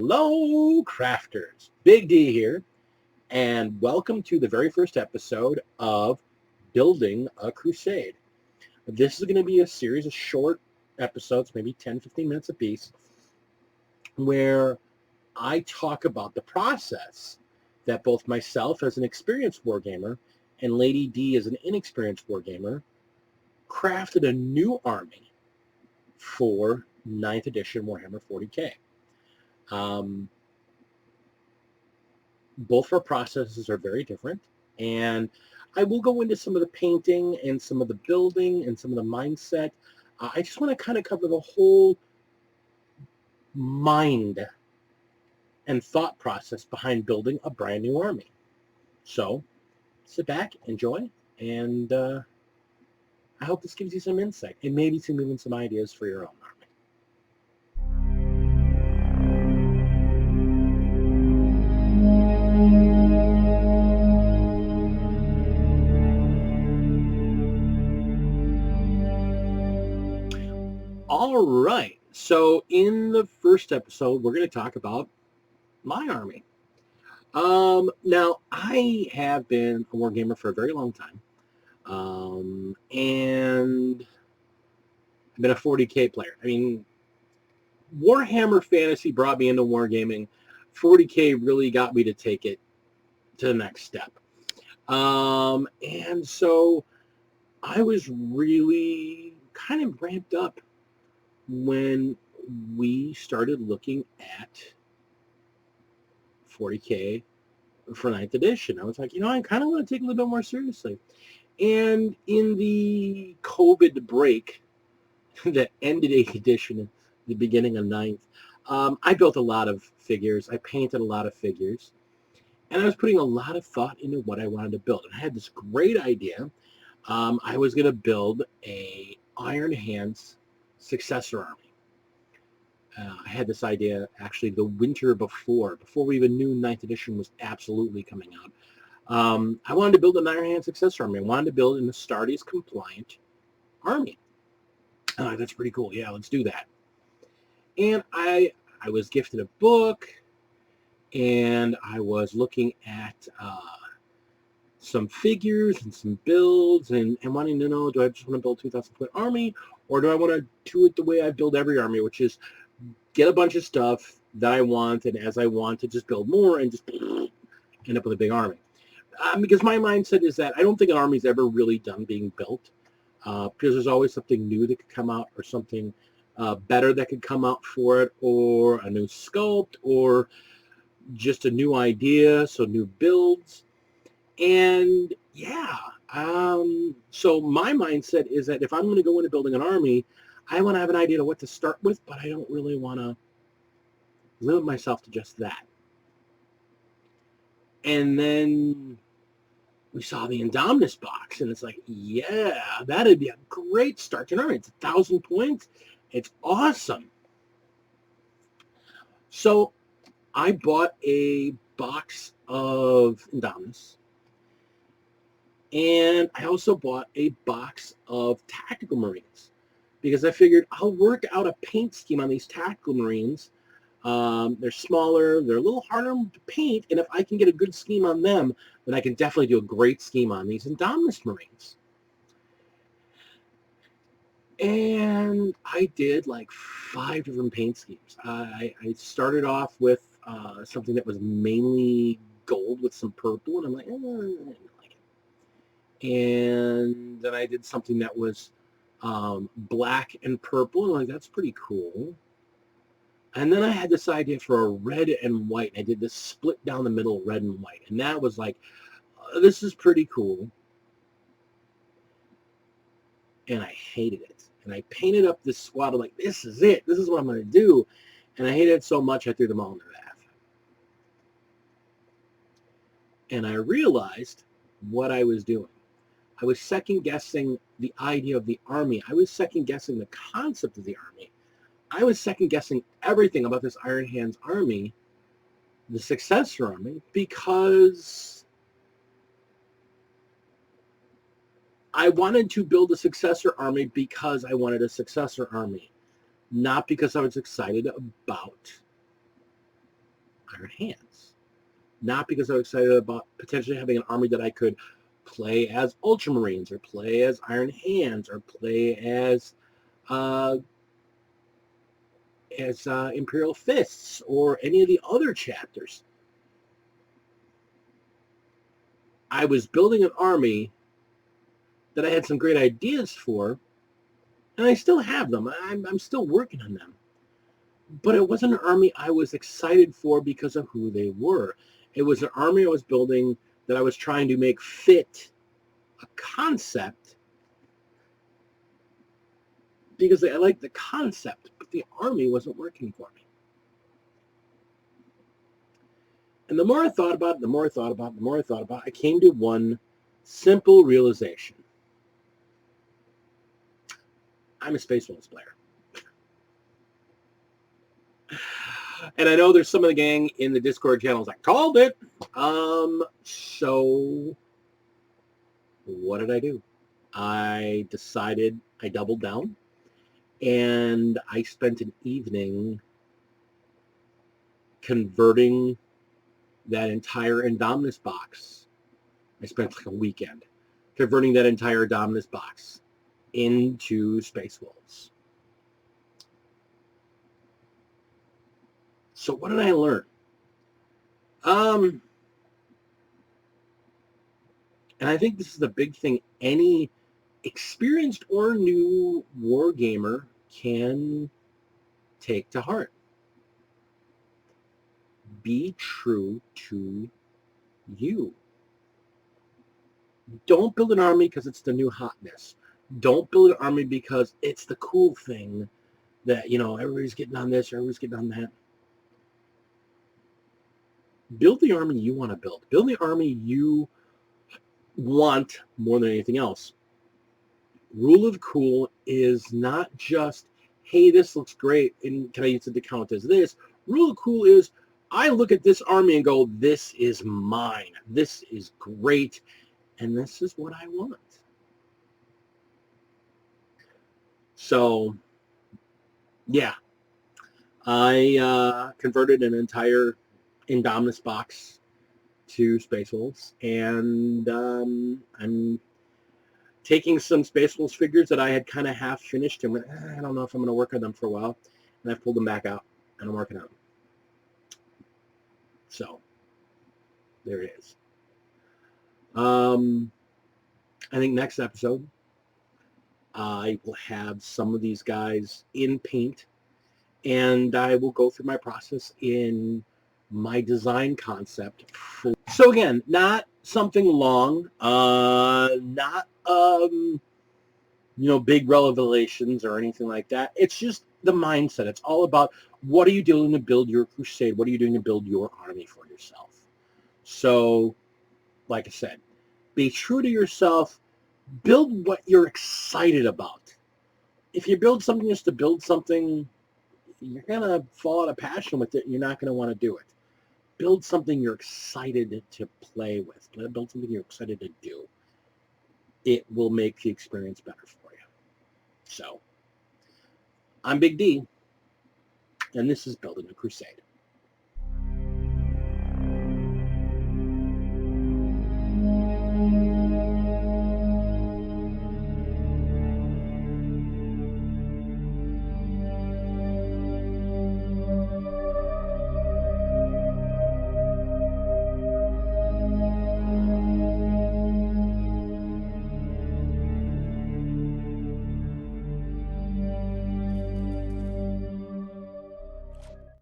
Hello, crafters. Big D here, and welcome to the very first episode of Building a Crusade. This is going to be a series of short episodes, maybe 10, 15 minutes apiece, where I talk about the process that both myself as an experienced wargamer and Lady D as an inexperienced wargamer crafted a new army for 9th edition Warhammer 40k. Both of our processes are very different, and I will go into some of the painting and some of the building and some of the mindset. I just want to kind of cover the whole mind and thought process behind building a brand new army. So sit back, enjoy, and I hope this gives you some insight and maybe even some ideas for your own army. All right, so in the first episode, we're going to talk about my army. Now, I have been a wargamer for a very long time, and I've been a 40k player. I mean, Warhammer Fantasy brought me into wargaming. 40k really got me to take it to the next step. And so I was really kind of ramped up when we started looking at 40k for 9th edition. I was like, I kind of want to take it a little bit more seriously. And in the COVID break that ended 8th edition at the beginning of 9th, I built a lot of figures. I painted a lot of figures. And I was putting a lot of thought into what I wanted to build. And I had this great idea. I was going to build a Iron Hands successor army. I had this idea actually the winter before we even knew 9th edition was absolutely coming out. I wanted to build an Iron Hand successor army. I wanted to build an Astartes compliant army. That's pretty cool. Yeah, let's do that. And I was gifted a book, and I was looking at some figures and some builds and wanting to know, do I just want to build a 2,000-foot army, or do I want to do it the way I build every army, which is get a bunch of stuff that I want, and as I want to just build more and just end up with a big army. Because my mindset is that I don't think an army's ever really done being built, because there's always something new that could come out, or something better that could come out for it, or a new sculpt, or just a new idea, so new builds. And yeah, so my mindset is that if I'm going to go into building an army, I want to have an idea of what to start with, but I don't really want to limit myself to just that. And then we saw the Indominus box, and it's like, yeah, that'd be a great start to an army. It's 1,000 points. It's awesome. So I bought a box of Indominus, and I also bought a box of Tactical Marines, because I figured I'll work out a paint scheme on these Tactical Marines. They're smaller, they're a little harder to paint, and if I can get a good scheme on them, then I can definitely do a great scheme on these Indominus Marines. And I did like 5 different paint schemes. I started off with something that was mainly gold with some purple, and I'm like, I didn't like it. And then I did something that was black and purple, and I'm like, that's pretty cool. And then I had this idea for a red and white. I did this split down the middle, red and white, and that was like, this is pretty cool. And I hated it. And I painted up this squad. I'm like, this is it. This is what I'm going to do. And I hated it so much, I threw them all in the bath. And I realized what I was doing. I was second-guessing the idea of the army. I was second-guessing the concept of the army. I was second-guessing everything about this Iron Hands army, the successor army, because I wanted to build a successor army because I wanted a successor army, not because I was excited about Iron Hands. Not because I was excited about potentially having an army that I could play as Ultramarines, or play as Iron Hands, or play as Imperial Fists, or any of the other chapters. I was building an army that I had some great ideas for, and I still have them. I'm still working on them. But it wasn't an army I was excited for because of who they were. It was an army I was building that I was trying to make fit a concept because I liked the concept, but the army wasn't working for me. And the more I thought about it, I came to one simple realization. I'm a Space Wolves player. And I know there's some of the gang in the Discord channels that called it. So what did I do? I decided I doubled down, and I spent an evening converting that entire Indominus box. I spent like a weekend converting that entire Indominus box into Space Wolves. So what did I learn? And I think this is the big thing any experienced or new war gamer can take to heart. Be true to you. Don't build an army because it's the new hotness. Don't build an army because it's the cool thing that, everybody's getting on this or everybody's getting on that. Build the army you want to build. Build the army you want more than anything else. Rule of cool is not just, hey, this looks great, and can I use it to count as this? Rule of cool is, I look at this army and go, this is mine. This is great, and this is what I want. So, yeah. I converted an entire Indominus box to Space Wolves, and I'm taking some Space Wolves figures that I had kind of half finished and went, I don't know if I'm going to work on them for a while, and I've pulled them back out, and I'm working on them. So, there it is. I think next episode, I will have some of these guys in paint, and I will go through my process in my design concept. So again, not something long, not big revelations or anything like that. It's just the mindset. It's all about, what are you doing to build your crusade? What are you doing to build your army for yourself? So, like I said, be true to yourself. Build what you're excited about. If you build something just to build something, you're going to fall out of passion with it. You're not going to want to do it. Build something you're excited to play with. Build something you're excited to do. It will make the experience better for you. So, I'm Big Dee, and this is Building a Crusade.